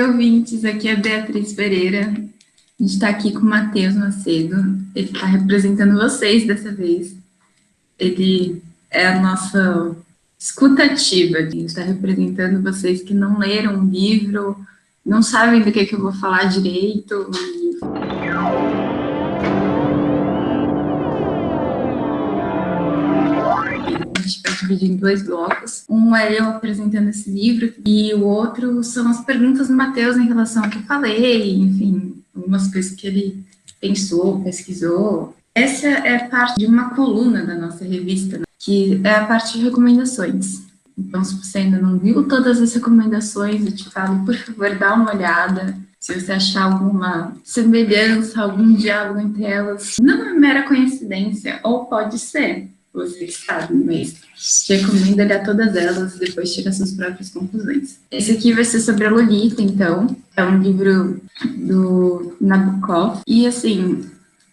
ouvintes, aqui é a Beatriz Pereira. A gente está aqui com o Matheus Macedo. Ele está representando vocês dessa vez. Ele é a nossa escutativa. A gente está representando vocês que não leram o livro, não sabem do que eu vou falar direito. A gente vai dividir em 2 blocos. Um é eu apresentando esse livro e o outro são as perguntas do Matheus em relação ao que eu falei, enfim, algumas coisas que ele pensou, pesquisou. Essa é parte de uma coluna da nossa revista, né, que é a parte de recomendações. Então, se você ainda não viu todas as recomendações, eu te falo, por favor, dá uma olhada. Se você achar alguma semelhança, algum diálogo entre elas, não é mera coincidência, ou pode ser. Você sabe, mas recomendo olhar todas elas e depois tirar suas próprias conclusões. Esse aqui vai ser sobre a Lolita, então. É um livro do Nabokov. E, assim,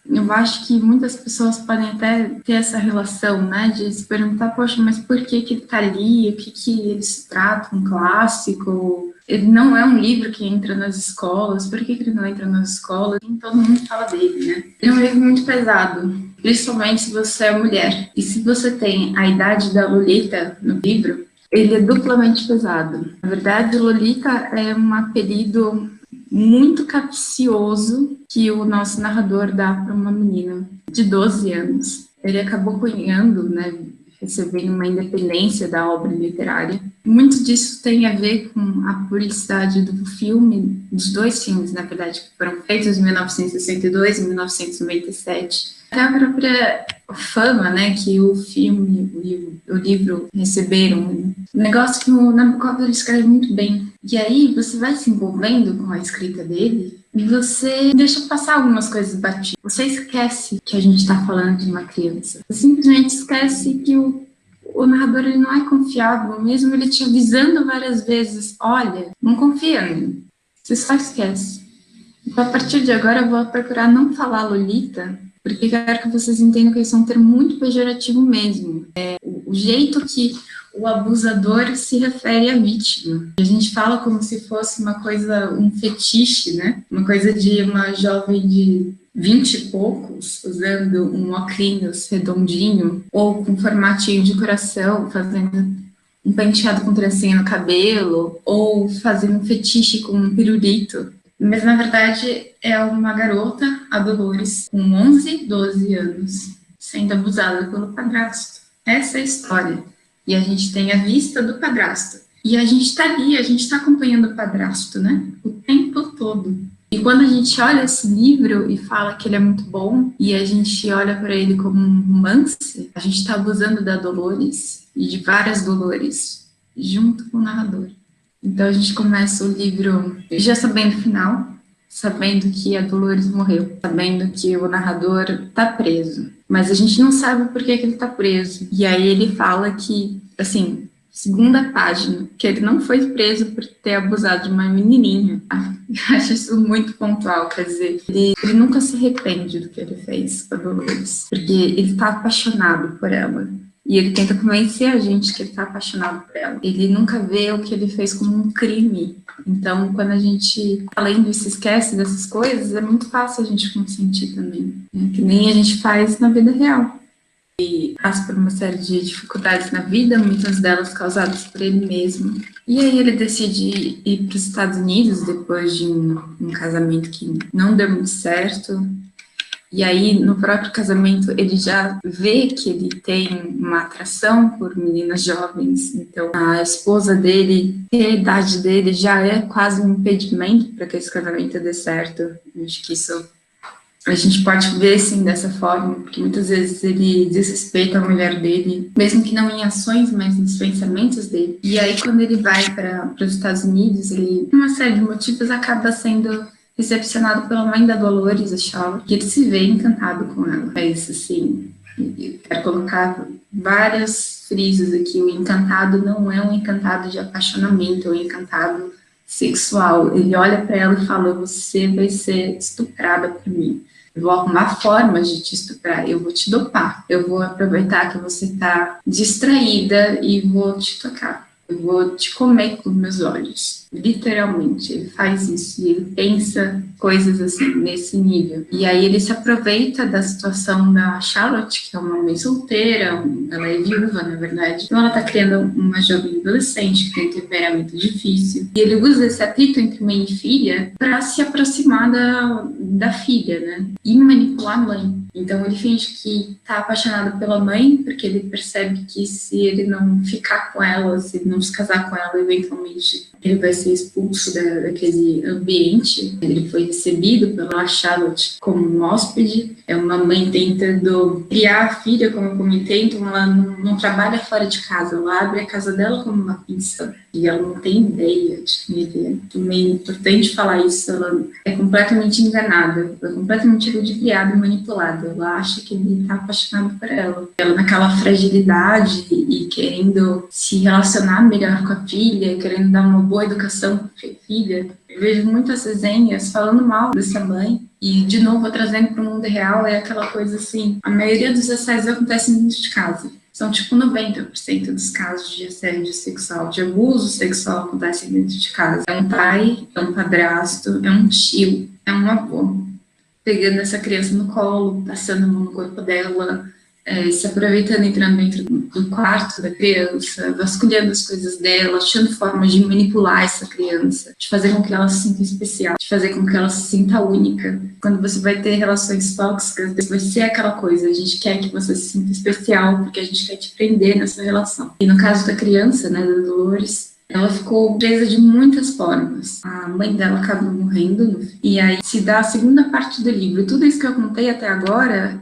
eu acho que muitas pessoas podem até ter essa relação, né, de se perguntar, poxa, mas por que ele tá ali? O que ele se trata? Um clássico? Ele não é um livro que entra nas escolas. Por que ele não entra nas escolas? Nem todo mundo fala dele, né? Ele é um livro muito pesado, principalmente se você é mulher. E se você tem a idade da Lolita no livro, ele é duplamente pesado. Na verdade, Lolita é um apelido muito capcioso que o nosso narrador dá para uma menina de 12 anos. Ele acabou cunhando, né, recebendo uma independência da obra literária. Muito disso tem a ver com a publicidade do filme, dos 2 filmes, na verdade, que foram feitos em 1962 e 1997. Até a própria fama, né, que o filme, o livro receberam. Um negócio que o Nabokov escreve muito bem. E aí você vai se envolvendo com a escrita dele e você deixa passar algumas coisas batidas. Você esquece que a gente está falando de uma criança. Você simplesmente esquece que o narrador ele não é confiável, mesmo ele te avisando várias vezes, olha, não confia nele. Você só esquece. Então, a partir de agora, eu vou procurar não falar Lolita, porque eu quero que vocês entendam que isso é um termo muito pejorativo mesmo. É o jeito que o abusador se refere à vítima. A gente fala como se fosse uma coisa, um fetiche, né? Uma coisa de uma jovem de 20 e poucos, usando um óculos redondinho, ou com formatinho de coração, fazendo um penteado com trancinha no cabelo, ou fazendo um fetiche com um pirulito. Mas, na verdade, é uma garota, a Dolores, com 11, 12 anos, sendo abusada pelo padrasto. Essa é a história. E a gente tem a vista do padrasto. E a gente está ali, a gente está acompanhando o padrasto, né? O tempo todo. E quando a gente olha esse livro e fala que ele é muito bom, e a gente olha para ele como um romance, a gente está abusando da Dolores e de várias Dolores, junto com o narrador. Então a gente começa o livro já sabendo o final, sabendo que a Dolores morreu, sabendo que o narrador está preso. Mas a gente não sabe por que ele está preso. E aí ele fala que, assim, segunda página, que ele não foi preso por ter abusado de uma menininha. Eu acho isso muito pontual, quer dizer, ele nunca se arrepende do que ele fez com a Dolores, porque ele está apaixonado por ela. E ele tenta convencer a gente que ele está apaixonado por ela. Ele nunca vê o que ele fez como um crime. Então, quando a gente, além disso, esquece dessas coisas, é muito fácil a gente consentir também, né? Que nem a gente faz na vida real. E passa por uma série de dificuldades na vida, muitas delas causadas por ele mesmo. E aí ele decide ir para os Estados Unidos depois de um casamento que não deu muito certo. E aí, no próprio casamento, ele já vê que ele tem uma atração por meninas jovens. Então, a esposa dele, a idade dele, já é quase um impedimento para que esse casamento dê certo. Acho que isso a gente pode ver, sim, dessa forma, porque muitas vezes ele desrespeita a mulher dele, mesmo que não em ações, mas nos pensamentos dele. E aí, quando ele vai para os Estados Unidos, ele, por uma série de motivos, acaba sendo recepcionado pela mãe da Dolores, a Charlotte, que ele se vê encantado com ela. É isso, assim, eu quero colocar várias frisos aqui. O encantado não é um encantado de apaixonamento, é um encantado sexual. Ele olha para ela e fala, você vai ser estuprada por mim. Eu vou arrumar formas de te estuprar, eu vou te dopar, eu vou aproveitar que você está distraída e vou te tocar. eu vou te comer com meus olhos. Literalmente, ele faz isso e ele pensa coisas assim, nesse nível. E aí ele se aproveita da situação da Charlotte, que é uma mãe solteira, ela é viúva, na verdade. Então ela tá criando uma jovem adolescente que tem um temperamento difícil. E ele usa esse atrito entre mãe e filha para se aproximar da filha, né? E manipular a mãe. Então ele finge que tá apaixonado pela mãe, porque ele percebe que se ele não ficar com ela, se ele não se casar com ela, eventualmente ele vai ser expulso daquele ambiente. Ele foi recebido pela Charlotte como um hóspede. É uma mãe tentando criar a filha, como eu comentei, então ela não trabalha fora de casa, ela abre a casa dela como uma pensão. E ela não tem ideia de quem ele é. Também é importante falar isso, ela é completamente enganada, ela é completamente ludibriada e manipulada. Ela acha que ele está apaixonado por ela. Ela naquela fragilidade e querendo se relacionar melhor com a filha, querendo dar uma boa educação para a filha. Eu vejo muitas resenhas falando mal dessa mãe. E, de novo, trazendo para o mundo real, é aquela coisa assim, a maioria dos assédios acontecem dentro de casa. São tipo 90% dos casos de assédio sexual, de abuso sexual acontecem dentro de casa. É um pai, é um padrasto, é um tio, é um avô, pegando essa criança no colo, passando a mão no corpo dela, se aproveitando, entrando dentro do quarto da criança, vasculhando as coisas dela, achando formas de manipular essa criança, de fazer com que ela se sinta especial, de fazer com que ela se sinta única. Quando você vai ter relações tóxicas, vai ser aquela coisa, a gente quer que você se sinta especial, porque a gente quer te prender nessa relação. E no caso da criança, né, da Dolores, ela ficou presa de muitas formas. A mãe dela acabou morrendo, e aí se dá a segunda parte do livro. Tudo isso que eu contei até agora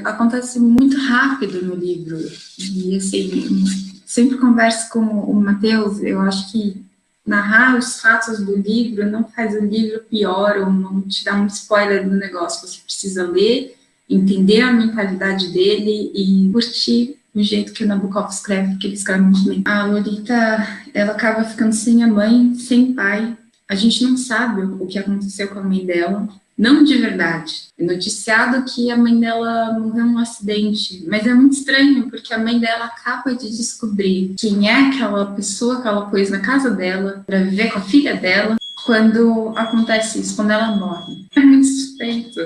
acontece muito rápido no livro. E assim, sempre converso com o Matheus, eu acho que narrar os fatos do livro não faz o livro pior ou não te dá um spoiler do negócio. Você precisa ler, entender a mentalidade dele e curtir do jeito que o Nabokov escreve, porque ele escreve muito bem. A Lolita, ela acaba ficando sem a mãe, sem pai. A gente não sabe o que aconteceu com a mãe dela, não de verdade. É noticiado que a mãe dela morreu num acidente, mas é muito estranho, porque a mãe dela acaba de descobrir quem é aquela pessoa que ela pôs na casa dela para viver com a filha dela, quando acontece isso, quando ela morre. É muito suspeito.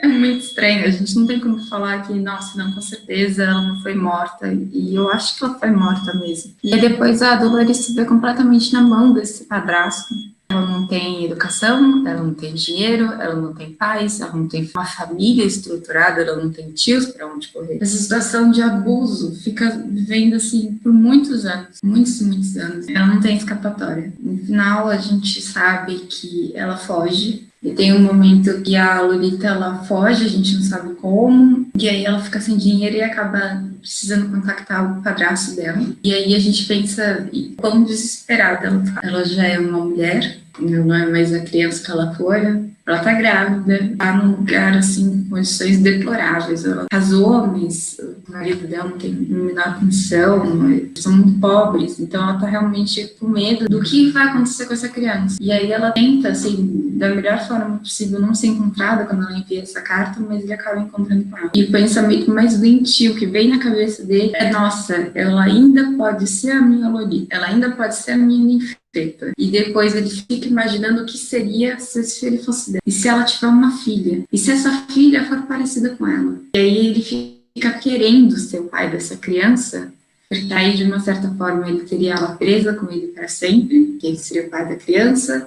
É muito estranho, a gente não tem como falar que, nossa, não, com certeza ela não foi morta, e eu acho que ela foi morta mesmo. E aí depois a Dolores se vê completamente na mão desse padrasto. Ela não tem educação, ela não tem dinheiro, ela não tem pais, ela não tem uma família estruturada, ela não tem tios para onde correr. Essa situação de abuso fica vivendo assim por muitos anos, muitos, muitos anos. Ela não tem escapatória. No final a gente sabe que ela foge. E tem um momento que a Lolita, ela foge, a gente não sabe como, e aí ela fica sem dinheiro e acaba precisando contactar o padrasto dela. E aí a gente pensa quão desesperada ela tá. Ela já é uma mulher, não é mais a criança que ela fora. Ela tá grávida, tá num lugar, assim, com condições deploráveis. Ela casou, mas o marido dela não tem a menor condição, eles são muito pobres, então ela tá realmente com medo do que vai acontecer com essa criança. E aí ela tenta, assim, da melhor forma possível, não ser encontrada quando ela envia essa carta, mas ele acaba encontrando com ela. E o pensamento mais doentio que vem na cabeça dele é, nossa, ela ainda pode ser a minha Lolita, ela ainda pode ser a minha ninfeta. E depois ele fica imaginando o que seria se esse filho fosse dela. E se ela tiver uma filha? E se essa filha for parecida com ela? E aí ele fica querendo ser o pai dessa criança, porque aí de uma certa forma ele teria ela presa com ele para sempre, que ele seria o pai da criança,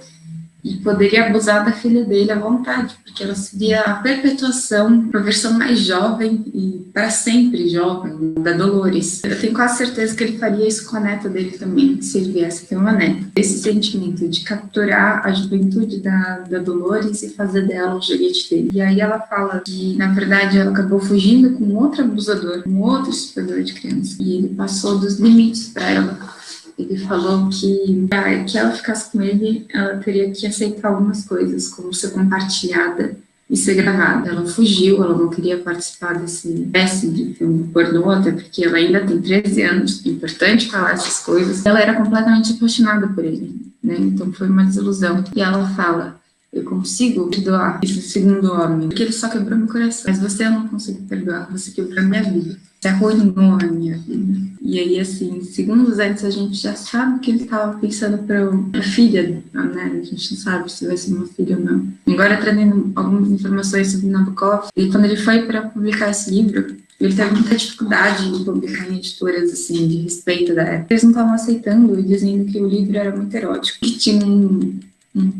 e poderia abusar da filha dele à vontade, porque ela seria a perpetuação, a versão mais jovem e para sempre jovem da Dolores. Eu tenho quase certeza que ele faria isso com a neta dele também, se ele viesse ter uma neta. Esse sentimento de capturar a juventude da Dolores e fazer dela o joguete dele. E aí ela fala que, na verdade, ela acabou fugindo com outro abusador, um outro estuprador de criança. E ele passou dos limites para ela. Ele falou que para que ela ficasse com ele, ela teria que aceitar algumas coisas, como ser compartilhada e ser gravada. Ela fugiu, ela não queria participar desse péssimo de filme pornô, até porque ela ainda tem 13 anos, é importante falar essas coisas. Ela era completamente apaixonada por ele, né? Então foi uma desilusão. E ela fala, eu consigo perdoar esse segundo homem, porque ele só quebrou meu coração. Mas você eu não consigo perdoar, você quebrou minha vida. Você arruinou a minha vida. E aí, assim, segundos antes, a gente já sabe que ele estava pensando pra filha, né? A gente não sabe se vai ser uma filha ou não. Agora, trazendo algumas informações sobre Nabokov, e quando ele foi para publicar esse livro, ele teve muita dificuldade em publicar em editoras, assim, de respeito da época. Eles não estavam aceitando e dizendo que o livro era muito erótico, que tinha um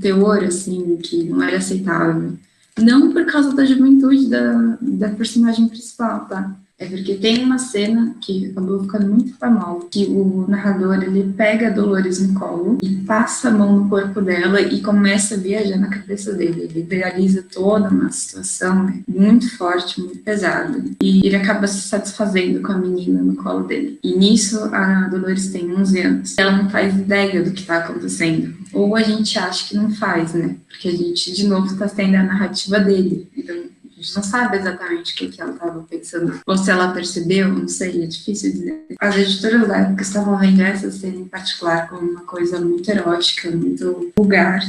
teor, assim, que não era aceitável. Não por causa da juventude da personagem principal, tá? É porque tem uma cena que acabou ficando muito famosa, que o narrador, ele pega a Dolores no colo e passa a mão no corpo dela e começa a viajar na cabeça dele. Ele realiza toda uma situação, né, muito forte, muito pesada. E ele acaba se satisfazendo com a menina no colo dele. E nisso, a Dolores tem 11 anos. Ela não faz ideia do que está acontecendo. Ou a gente acha que não faz, né? Porque a gente, de novo, está tendo a narrativa dele. Então, a gente não sabe exatamente o que ela estava pensando. Ou se ela percebeu, não sei, é difícil dizer. As editoras da época estavam vendo essa cena em particular como uma coisa muito erótica, muito vulgar.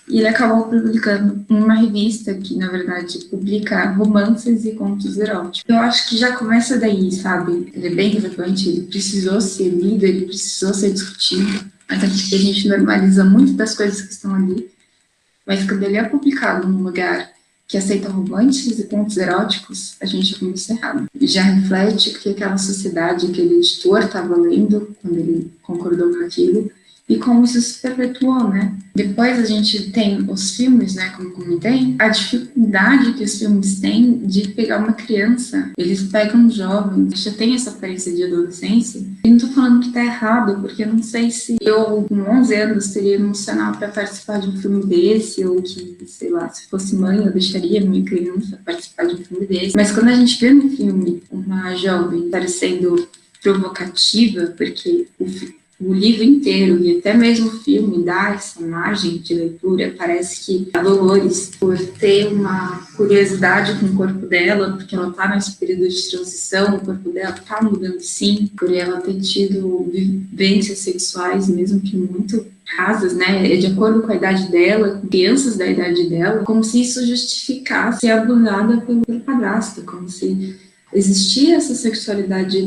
E ele acabou publicando uma revista que, na verdade, publica romances e contos eróticos. Eu acho que já começa daí, sabe? Ele é bem relevante, ele precisou ser lido, ele precisou ser discutido. Até porque a gente normaliza muito das coisas que estão ali. Mas quando ele é publicado num lugar que aceita romances e contos eróticos, a gente começa errado. E já reflete que aquela sociedade, aquele editor estava lendo, quando ele concordou com aquilo, e como isso se perpetuou, né? Depois a gente tem os filmes, né, como comentei, a dificuldade que os filmes têm de pegar uma criança. Eles pegam jovens, já tem essa aparência de adolescência. E não tô falando que tá errado, porque eu não sei se eu, com 11 anos, teria emocional para participar de um filme desse, ou que, sei lá, se fosse mãe, eu deixaria minha criança participar de um filme desse. Mas quando a gente vê no filme uma jovem parecendo provocativa, porque o livro inteiro e até mesmo o filme dá essa margem de leitura. Parece que a Dolores, por ter uma curiosidade com o corpo dela, porque ela está nesse período de transição, o corpo dela está mudando sim, por ela ter tido vivências sexuais, mesmo que muito rasas, né, de acordo com a idade dela, com crianças da idade dela, como se isso justificasse ser abusada pelo padrasto, como se existia essa sexualidade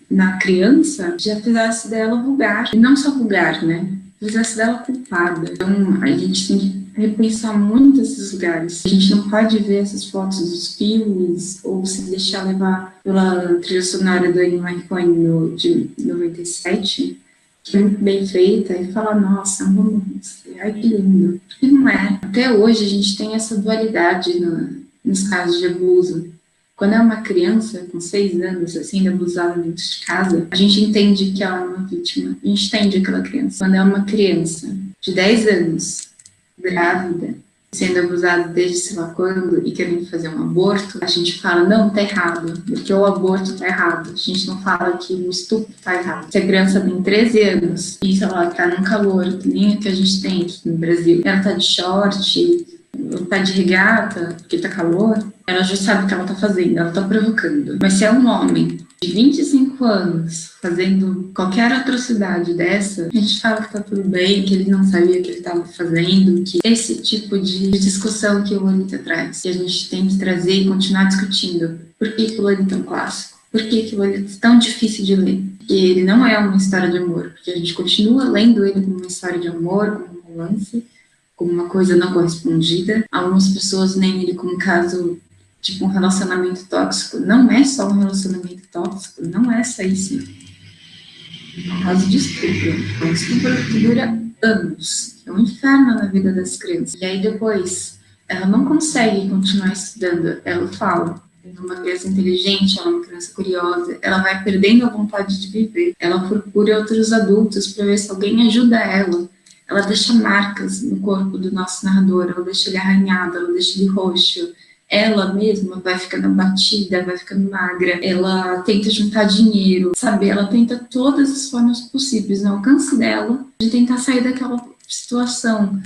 na criança, já fizesse dela vulgar. E não só vulgar, né? Fizesse dela culpada. Então, a gente tem que repensar muito esses lugares. A gente não pode ver essas fotos dos filmes ou se deixar levar pela trilha sonora do Ennio Morricone de 97, que é muito bem feita, e falar, nossa, é um romance, ai que lindo. E não é. Até hoje a gente tem essa dualidade nos casos de abuso. Quando é uma criança com 6 anos, sendo abusada dentro de casa, a gente entende que ela é uma vítima. A gente entende aquela criança. Quando é uma criança de 10 anos, grávida, sendo abusada desde sei lá quando e querendo fazer um aborto, a gente fala, não, tá errado, porque o aborto tá errado. A gente não fala que o estupro tá errado. Se a criança tem 13 anos e, sei lá, tá num calor, que nem o que a gente tem aqui no Brasil, ela tá de short, tá de regata, porque tá calor, ela já sabe o que ela tá fazendo, ela tá provocando. Mas se é um homem de 25 anos fazendo qualquer atrocidade dessa, a gente fala que tá tudo bem, que ele não sabia o que ele tava fazendo, que esse tipo de discussão que o Lolita traz, que a gente tem que trazer e continuar discutindo. Por que o Lolita é um clássico? Por que o Lolita é tão difícil de ler? Porque ele não é uma história de amor, porque a gente continua lendo ele como uma história de amor, como um romance, como uma coisa não correspondida. Algumas pessoas nem ele como um caso, tipo um relacionamento tóxico. Não é só um relacionamento tóxico, não é só isso. É um caso de estupro. É um estupro que dura anos. É um inferno na vida das crianças. E aí depois, ela não consegue continuar estudando. Ela fala, é uma criança inteligente, ela é uma criança curiosa, ela vai perdendo a vontade de viver. Ela procura outros adultos para ver se alguém ajuda ela. Ela deixa marcas no corpo do nosso narrador, ela deixa ele arranhado, ela deixa ele roxo. Ela mesma vai ficando abatida, vai ficando magra, ela tenta juntar dinheiro, sabe? Ela tenta todas as formas possíveis no alcance dela de tentar sair daquela situação.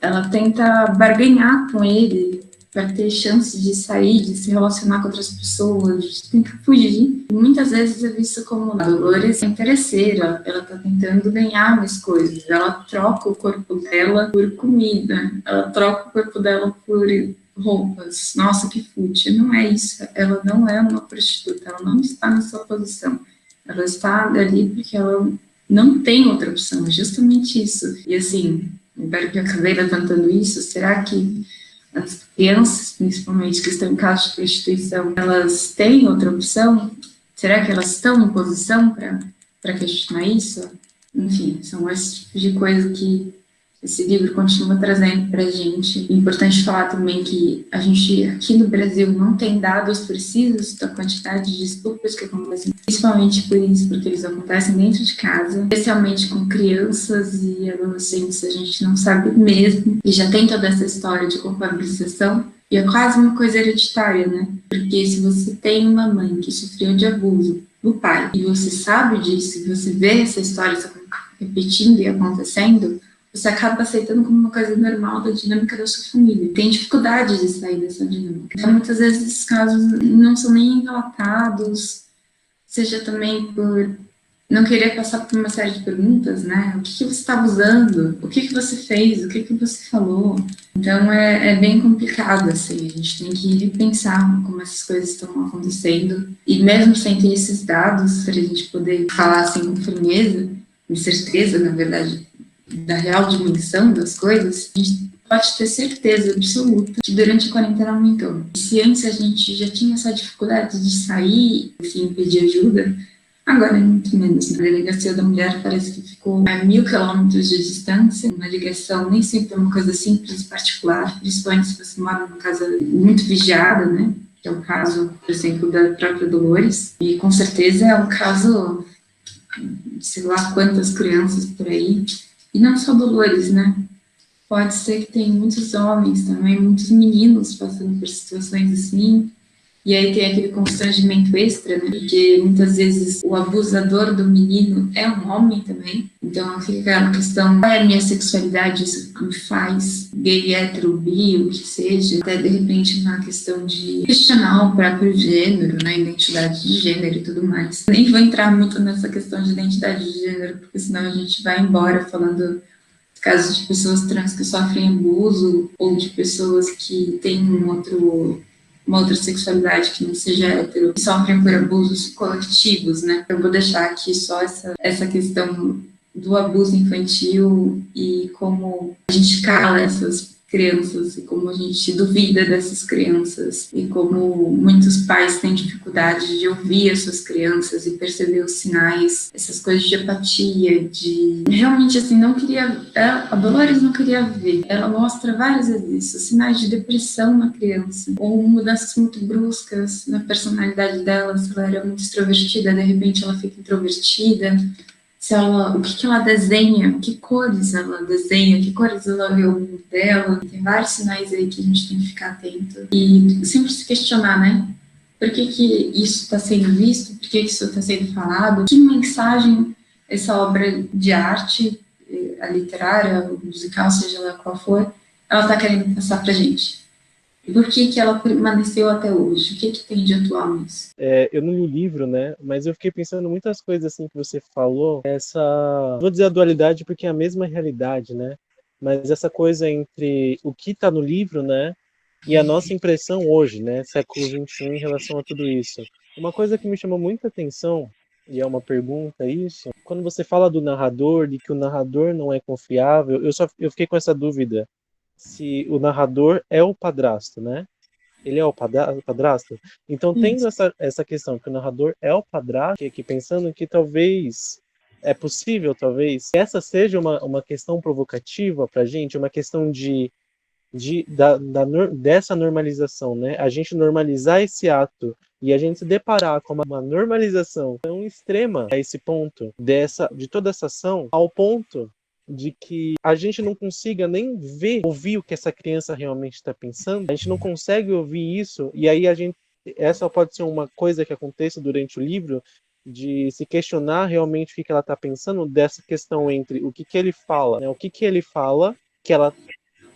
Ela tenta barganhar com ele para ter chance de sair, de se relacionar com outras pessoas, de tentar fugir. E muitas vezes é visto como a Dolores é interesseira, ela está tentando ganhar mais coisas, ela troca o corpo dela por comida, ela troca o corpo dela por roupas. Nossa, que fútil. Não é isso. Ela não é uma prostituta, ela não está nessa posição. Ela está ali porque ela não tem outra opção, é justamente isso. E assim, espero que eu acabei levantando isso, será que as crianças, principalmente, que estão em casos de prostituição, elas têm outra opção? Será que elas estão em posição para questionar isso? Enfim, são esse tipo de coisa que esse livro continua trazendo para a gente. É importante falar também que a gente, aqui no Brasil, não tem dados precisos da quantidade de estupros que acontecem, principalmente por isso, porque eles acontecem dentro de casa, especialmente com crianças e adolescentes, a gente não sabe mesmo. E já tem toda essa história de culpabilização, e é quase uma coisa hereditária, né? Porque se você tem uma mãe que sofreu de abuso do pai, e você sabe disso, e você vê essa história se repetindo e acontecendo, você acaba aceitando como uma coisa normal da dinâmica da sua família. Tem dificuldade de sair dessa dinâmica. Então, muitas vezes, esses casos não são nem relatados, seja também por não querer passar por uma série de perguntas, né? O que você estava usando? O que você fez? O que você falou? Então, é bem complicado, assim. A gente tem que repensar como essas coisas estão acontecendo. E mesmo sem ter esses dados, para a gente poder falar, assim, com firmeza, com certeza, na verdade, da real dimensão das coisas, a gente pode ter certeza absoluta que durante a quarentena aumentou. E se antes a gente já tinha essa dificuldade de sair, enfim, pedir ajuda, agora é muito menos. A delegacia da mulher parece que ficou a 1.000 quilômetros de distância. Uma ligação nem sempre é uma coisa simples, particular, principalmente se você mora numa casa muito vigiada, né? Que é o caso, por exemplo, da própria Dolores. E com certeza é um caso, sei lá quantas crianças por aí. E não só Dolores, né? Pode ser que tenha muitos homens também, muitos meninos passando por situações assim. E aí tem aquele constrangimento extra, né? Porque muitas vezes o abusador do menino é um homem também. Então fica aquela questão, qual é a minha sexualidade, isso que me faz gay, hétero, bi, o que seja. Até de repente uma questão de questionar o próprio gênero, né? Identidade de gênero e tudo mais. Nem vou entrar muito nessa questão de identidade de gênero, porque senão a gente vai embora falando casos de pessoas trans que sofrem abuso ou de pessoas que têm uma outra sexualidade que não seja hétero, que sofrem por abusos coletivos, né? Eu vou deixar aqui só essa questão do abuso infantil e como a gente cala essas crianças e como a gente duvida dessas crianças e como muitos pais têm dificuldade de ouvir as suas crianças e perceber os sinais, essas coisas de apatia, de realmente assim não queria, a Dolores não queria ver. Ela mostra várias vezes isso, sinais de depressão na criança ou mudanças muito bruscas na personalidade dela. Se ela era muito extrovertida, de repente ela fica introvertida. Se ela, o que ela desenha, que cores ela desenha, que cores ela vê o mundo dela. Tem vários sinais aí que a gente tem que ficar atento. E sempre se questionar, né? Por que isso está sendo visto? Por que isso está sendo falado? Que mensagem essa obra de arte, a literária, o musical, seja lá qual for, ela está querendo passar para a gente? E por que ela permaneceu até hoje? O que tem de atual nisso? Eu não li o livro, né? Mas eu fiquei pensando muitas coisas assim que você falou. Vou dizer a dualidade porque é a mesma realidade, né? Mas essa coisa entre o que está no livro, né? E a nossa impressão hoje, né? Século XXI em relação a tudo isso. Uma coisa que me chamou muita atenção, e é uma pergunta isso, quando você fala do narrador, de que o narrador não é confiável, eu fiquei com essa dúvida se o narrador é o padrasto, né? Ele é o padrasto. Então, tendo essa questão que o narrador é o padrasto, que pensando que talvez é possível, talvez, que essa seja uma questão provocativa para a gente, uma questão dessa normalização, né? A gente normalizar esse ato e a gente se deparar com uma normalização tão extrema a esse ponto de toda essa ação, ao ponto de que a gente não consiga nem ouvir o que essa criança realmente está pensando, a gente não consegue ouvir isso, e aí essa pode ser uma coisa que aconteça durante o livro, de se questionar realmente o que ela está pensando dessa questão entre o que ele fala, né? O que ele fala que ela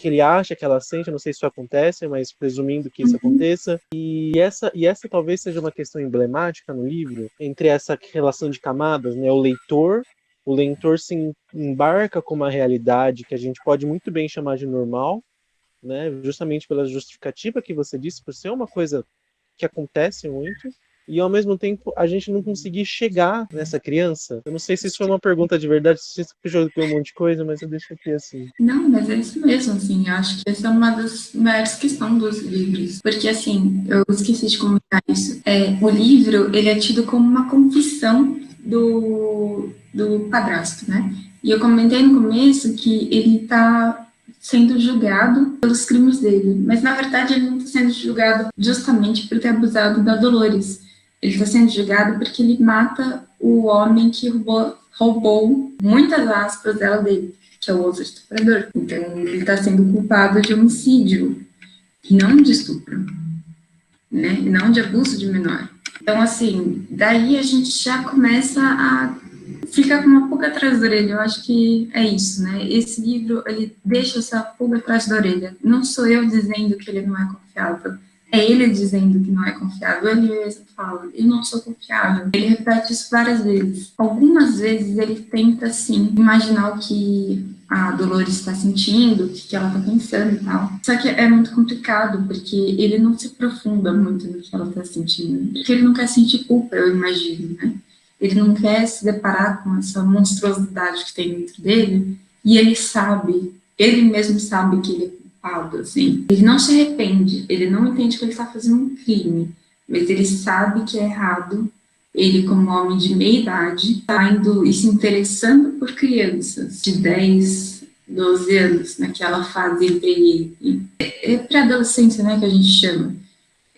que ele acha que ela sente, eu não sei se isso acontece, mas presumindo que isso aconteça. E essa talvez seja uma questão emblemática no livro, entre essa relação de camadas, né? O leitor se embarca com uma realidade que a gente pode muito bem chamar de normal, né? Justamente pela justificativa que você disse, por ser uma coisa que acontece muito, e ao mesmo tempo a gente não conseguir chegar nessa criança. Eu não sei se isso foi uma pergunta de verdade, se isso joguei um monte de coisa, mas eu deixo aqui assim. Não, mas é isso mesmo, assim, eu acho que essa é uma das maiores questões dos livros, porque, assim, eu esqueci de comentar isso, o livro, ele é tido como uma confissão do padrasto, né? E eu comentei no começo que ele está sendo julgado pelos crimes dele, mas na verdade ele não está sendo julgado justamente por ter abusado da Dolores. Ele está sendo julgado porque ele mata o homem que roubou muitas aspas dela dele, que é o outro estuprador. Então ele está sendo culpado de homicídio e não de estupro, né? E não de abuso de menor. Então, assim, daí a gente já começa a fica com uma pulga atrás da orelha. Eu acho que é isso, né? Esse livro, ele deixa essa pulga atrás da orelha. Não sou eu dizendo que ele não é confiável. É ele dizendo que não é confiável. Ele mesmo fala, eu não sou confiável. Ele repete isso várias vezes. Algumas vezes ele tenta, sim, imaginar o que a Dolores está sentindo, o que ela está pensando e tal. Só que é muito complicado, porque ele não se aprofunda muito no que ela está sentindo. Porque ele não quer sentir culpa, eu imagino, né? Ele não quer se deparar com essa monstruosidade que tem dentro dele, e ele mesmo sabe que ele é culpado, assim. Ele não se arrepende, ele não entende que ele está fazendo um crime, mas ele sabe que é errado. Ele, como homem de meia idade, está indo e se interessando por crianças de 10, 12 anos, naquela fase entre... É pré-adolescência, né, que a gente chama.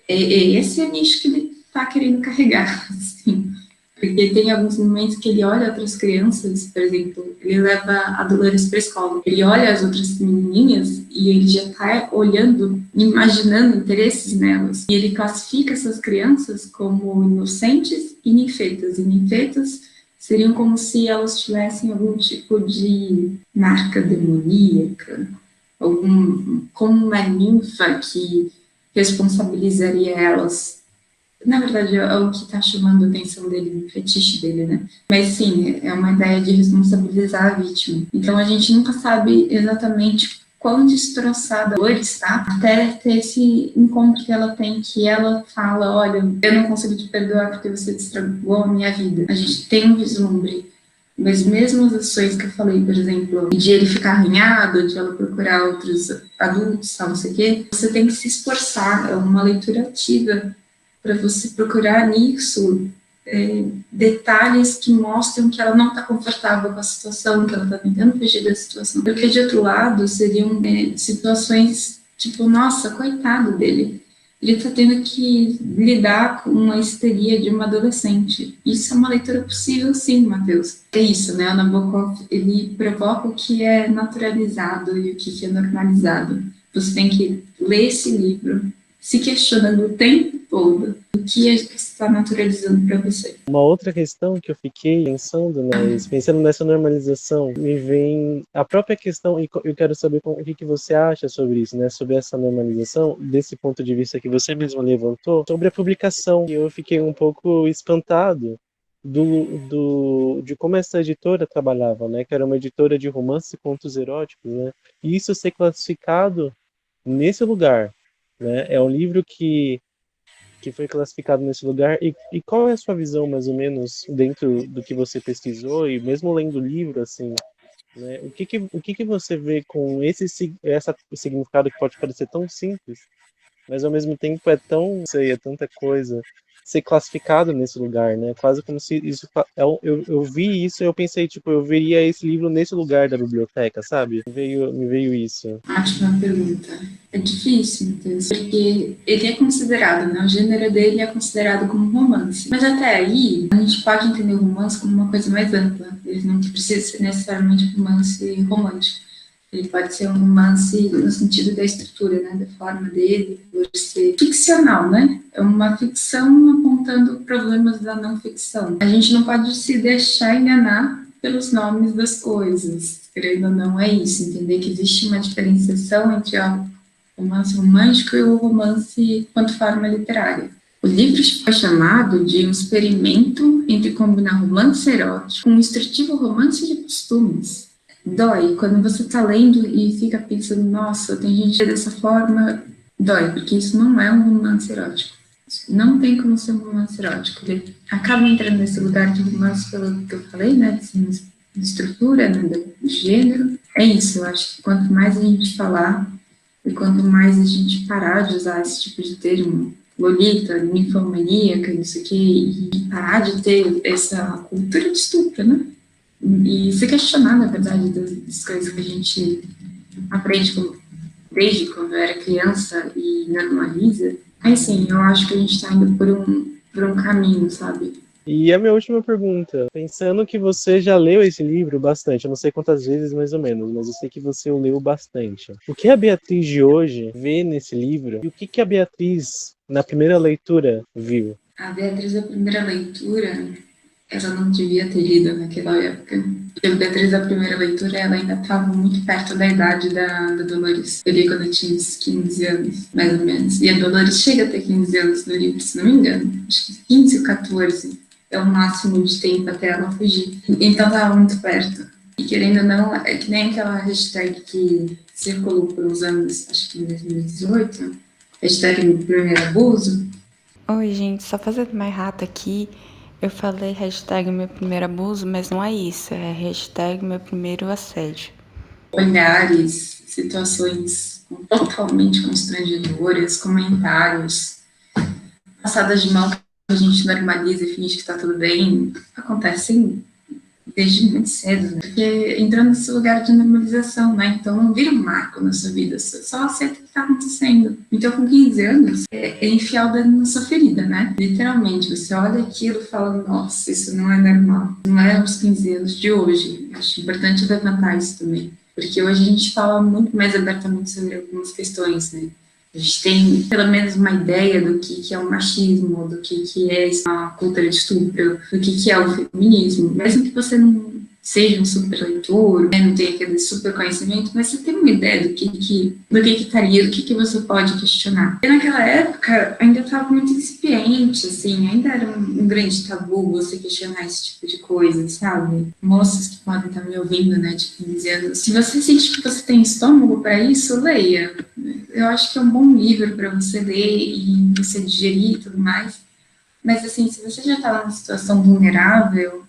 Esse é o nicho que ele está querendo carregar, assim. Porque tem alguns momentos que ele olha outras crianças, por exemplo, ele leva a Dolores para a escola. Ele olha as outras menininhas e ele já está olhando, imaginando interesses nelas. E ele classifica essas crianças como inocentes e ninfetas. E ninfetas seriam como se elas tivessem algum tipo de marca demoníaca, como uma ninfa que responsabilizaria elas. Na verdade, é o que está chamando a atenção dele, o fetiche dele, né? Mas sim, é uma ideia de responsabilizar a vítima. Então a gente nunca sabe exatamente quão destroçada a Dolores está, até ter esse encontro que ela tem, que ela fala, olha, eu não consigo te perdoar porque você estragou a minha vida. A gente tem um vislumbre. Mas mesmo as ações que eu falei, por exemplo, de ele ficar arranhado, de ela procurar outros adultos, tal, não sei o quê, você tem que se esforçar, é uma leitura ativa para você procurar nisso detalhes que mostram que ela não está confortável com a situação, que ela está tentando fugir da situação. Porque, de outro lado, seriam situações tipo, nossa, coitado dele. Ele está tendo que lidar com uma histeria de uma adolescente. Isso é uma leitura possível, sim, Matheus. É isso, né? O Nabokov, ele provoca o que é naturalizado e o que é normalizado. Você tem que ler esse livro se questionando o tempo todo o que está naturalizando para você. Uma outra questão que eu fiquei pensando, né, pensando nessa normalização, me vem a própria questão, e eu quero saber o que você acha sobre isso, né, sobre essa normalização, desse ponto de vista que você mesmo levantou, sobre a publicação. E eu fiquei um pouco espantado de como essa editora trabalhava, né, que era uma editora de romances e contos eróticos, né, e isso ser classificado nesse lugar. Né? É um livro que foi classificado nesse lugar. E qual é a sua visão, mais ou menos, dentro do que você pesquisou e mesmo lendo o livro, assim, né? O que você vê com esse significado que pode parecer tão simples, mas ao mesmo tempo é tão, não sei, é tanta coisa, ser classificado nesse lugar, né? Quase como se isso... Eu vi isso e eu pensei, tipo, eu veria esse livro nesse lugar da biblioteca, sabe? Me veio isso. Ótima pergunta. É difícil, Matheus, porque ele é considerado, né? O gênero dele é considerado como romance. Mas até aí, a gente pode entender o romance como uma coisa mais ampla. Ele não precisa ser necessariamente romance romântico. Ele pode ser um romance no sentido da estrutura, né, da forma dele, por ser ficcional, né? É uma ficção apontando problemas da não ficção. A gente não pode se deixar enganar pelos nomes das coisas. querendo ou não, é isso, entender que existe uma diferenciação entre o romance romântico e o romance quanto forma literária. O livro foi chamado de um experimento entre combinar romance erótico com um instrutivo romance de costumes. Dói quando você está lendo e fica pensando, nossa, tem gente dessa forma, dói, porque isso não é um romance erótico. Não tem como ser um romance erótico. Ele acaba entrando nesse lugar de romance pelo que eu falei, né, de estrutura, né, do gênero. É isso, eu acho que quanto mais a gente falar e quanto mais a gente parar de usar esse tipo de termo, lolita, ninfomaníaca, isso aqui, e parar de ter essa cultura de estupro, né? E se questionar, na verdade, das coisas que a gente aprende desde quando era criança e normaliza, aí sim, eu acho que a gente está indo por um caminho, sabe? E a minha última pergunta, pensando que você já leu esse livro bastante, eu não sei quantas vezes mais ou menos, mas eu sei que você o leu bastante. O que a Beatriz de hoje vê nesse livro e o que a Beatriz, na primeira leitura, viu? A Beatriz, da primeira leitura, ela não devia ter lido naquela época. Porque a Beatriz, da primeira leitura, ela ainda estava muito perto da idade da Dolores. Eu li quando eu tinha uns 15 anos, mais ou menos. E a Dolores chega a ter 15 anos no livro, se não me engano. Acho que 15 ou 14 é o máximo de tempo até ela fugir. Então estava muito perto. E querendo ou não, é que nem aquela hashtag que circulou por uns anos, acho que em 2018, hashtag meu primeiro abuso. Oi, gente, só fazendo mais rato aqui, eu falei hashtag meu primeiro abuso, mas não é isso, é hashtag meu primeiro assédio. Olhares, situações totalmente constrangedoras, comentários, passadas de mão que a gente normaliza e finge que está tudo bem, acontecem desde muito cedo, né? Porque entrando nesse lugar de normalização, né? Então não vira um marco na sua vida, só aceita o que está acontecendo. Então com 15 anos, é enfiar o dedo na sua ferida, né? Literalmente, você olha aquilo e fala, nossa, isso não é normal. Não é os 15 anos de hoje. Acho importante levantar isso também. Porque hoje a gente fala muito mais abertamente sobre algumas questões, né? A gente tem pelo menos uma ideia do que é o machismo, do que é a cultura de estupro, do que é o feminismo. Mesmo que você não seja um super leitor, né, não tenha aquele super conhecimento, mas você tem uma ideia do que estaria, do que você pode questionar. E naquela época ainda estava muito incipiente, assim, ainda era um grande tabu você questionar esse tipo de coisa, sabe? Moças que podem estar me ouvindo, né, de 15 anos. Se você sente que você tem estômago para isso, leia. Eu acho que é um bom livro para você ler e você digerir e tudo mais. Mas, assim, se você já está numa situação vulnerável,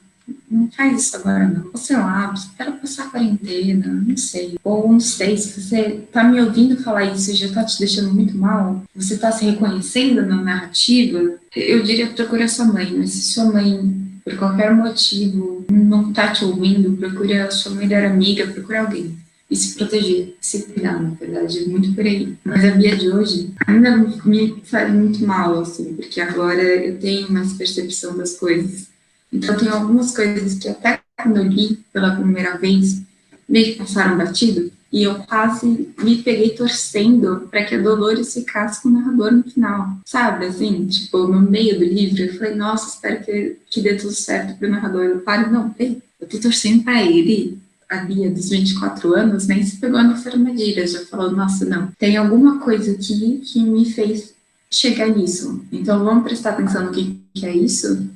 não faz isso agora, não. Ou sei lá, espera passar a quarentena, não sei. Ou não sei, se você está me ouvindo falar isso e já está te deixando muito mal, você está se reconhecendo na narrativa, eu diria procura sua mãe. Mas se sua mãe, por qualquer motivo, não está te ouvindo, procura a sua melhor amiga, procura alguém. E se proteger, se cuidar, na verdade, muito por aí. Mas a Bia de hoje ainda me faz muito mal, assim, porque agora eu tenho mais percepção das coisas. Então, tem algumas coisas que até quando eu li pela primeira vez, meio que passaram batido, e eu quase me peguei torcendo para que a Dolores ficasse com o narrador no final, sabe? Assim, tipo, no meio do livro, eu falei, nossa, espero que dê tudo certo pro narrador. Eu paro, não, ei, eu tô torcendo para ele. A Bia, dos 24 anos, nem se pegou nessa armadilha, já falou, nossa, não, tem alguma coisa aqui que me fez chegar nisso. Então, vamos prestar atenção no que é isso,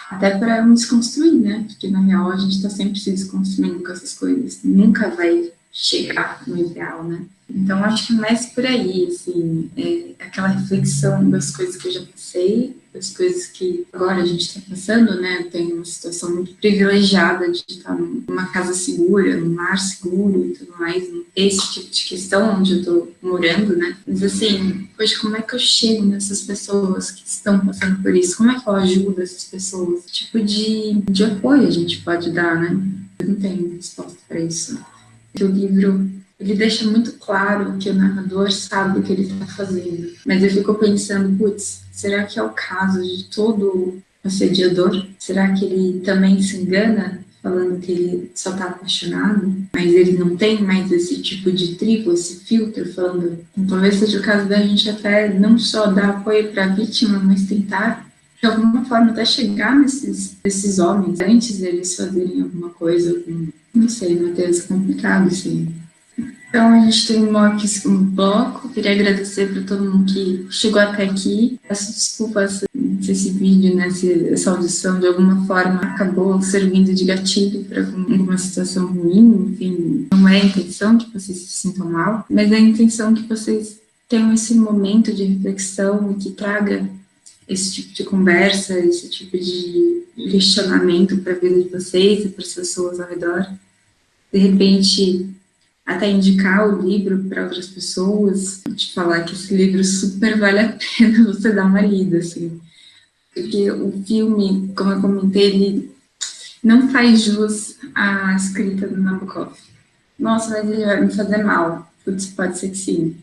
até para me desconstruir, né? Porque, na real, a gente está sempre se desconstruindo com essas coisas. Nunca vai chegar no ideal, né? Então, acho que mais por aí, assim, aquela reflexão das coisas que eu já passei, das coisas que agora a gente está passando, né? Eu tenho uma situação muito privilegiada de estar numa casa segura, num lar seguro e tudo mais, esse tipo de questão onde eu estou morando, né? Mas, assim, poxa, como é que eu chego nessas pessoas que estão passando por isso? Como é que eu ajudo essas pessoas? Que tipo de apoio a gente pode dar, né? Eu não tenho resposta para isso. O livro, ele deixa muito claro que o narrador sabe o que ele está fazendo. Mas eu fico pensando, putz, será que é o caso de todo assediador? Será que ele também se engana falando que ele só está apaixonado, mas ele não tem mais esse tipo de trigo, esse filtro, falando, talvez seja o caso da gente até não só dar apoio para a vítima, mas tentar de alguma forma até chegar nesses homens antes deles fazerem alguma coisa, Não sei, Matheus, é complicado, assim. Então, a gente terminou aqui o segundo bloco. Queria agradecer para todo mundo que chegou até aqui. Peço desculpas se esse vídeo, né, se essa audição, de alguma forma, acabou servindo de gatilho para alguma situação ruim. Enfim, não é a intenção que vocês se sintam mal, mas é a intenção que vocês tenham esse momento de reflexão e que traga esse tipo de conversa, esse tipo de questionamento para a vida de vocês e para as pessoas ao redor. De repente, até indicar o livro para outras pessoas, te falar que esse livro super vale a pena você dar uma lida, assim. Porque o filme, como eu comentei, ele não faz jus à escrita do Nabokov. Nossa, mas ele vai me fazer mal. Putz, pode ser que sim.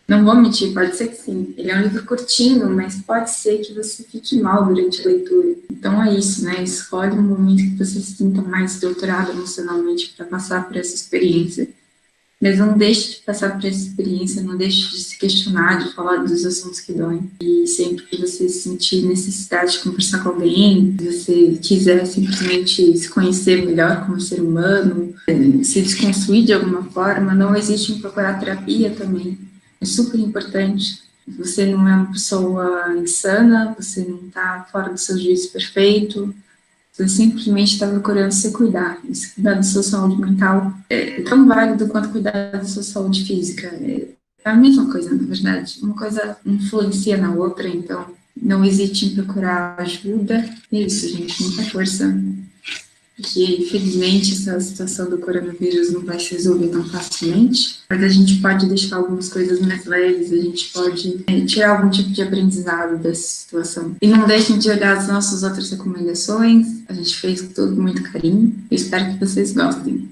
Não vou mentir, pode ser que sim. Ele é um livro curtinho, mas pode ser que você fique mal durante a leitura. Então é isso, né? Escolhe um momento que você se sinta mais estruturado emocionalmente para passar por essa experiência. Mas não deixe de passar por essa experiência, não deixe de se questionar, de falar dos assuntos que doem. E sempre que você sentir necessidade de conversar com alguém, se você quiser simplesmente se conhecer melhor como ser humano, se desconstruir de alguma forma, não existe em procurar terapia também. É super importante. Você não é uma pessoa insana, você não está fora do seu juízo perfeito, você simplesmente está procurando se cuidar. E se cuidar da sua saúde mental é tão válido quanto cuidar da sua saúde física. É a mesma coisa, na verdade. Uma coisa influencia na outra, então não hesite em procurar ajuda. É isso, gente. Muita força. Porque, infelizmente, essa situação do coronavírus não vai se resolver tão facilmente, mas a gente pode deixar algumas coisas mais leves, a gente pode tirar algum tipo de aprendizado dessa situação. E não deixem de olhar as nossas outras recomendações, a gente fez tudo com muito carinho, eu espero que vocês gostem.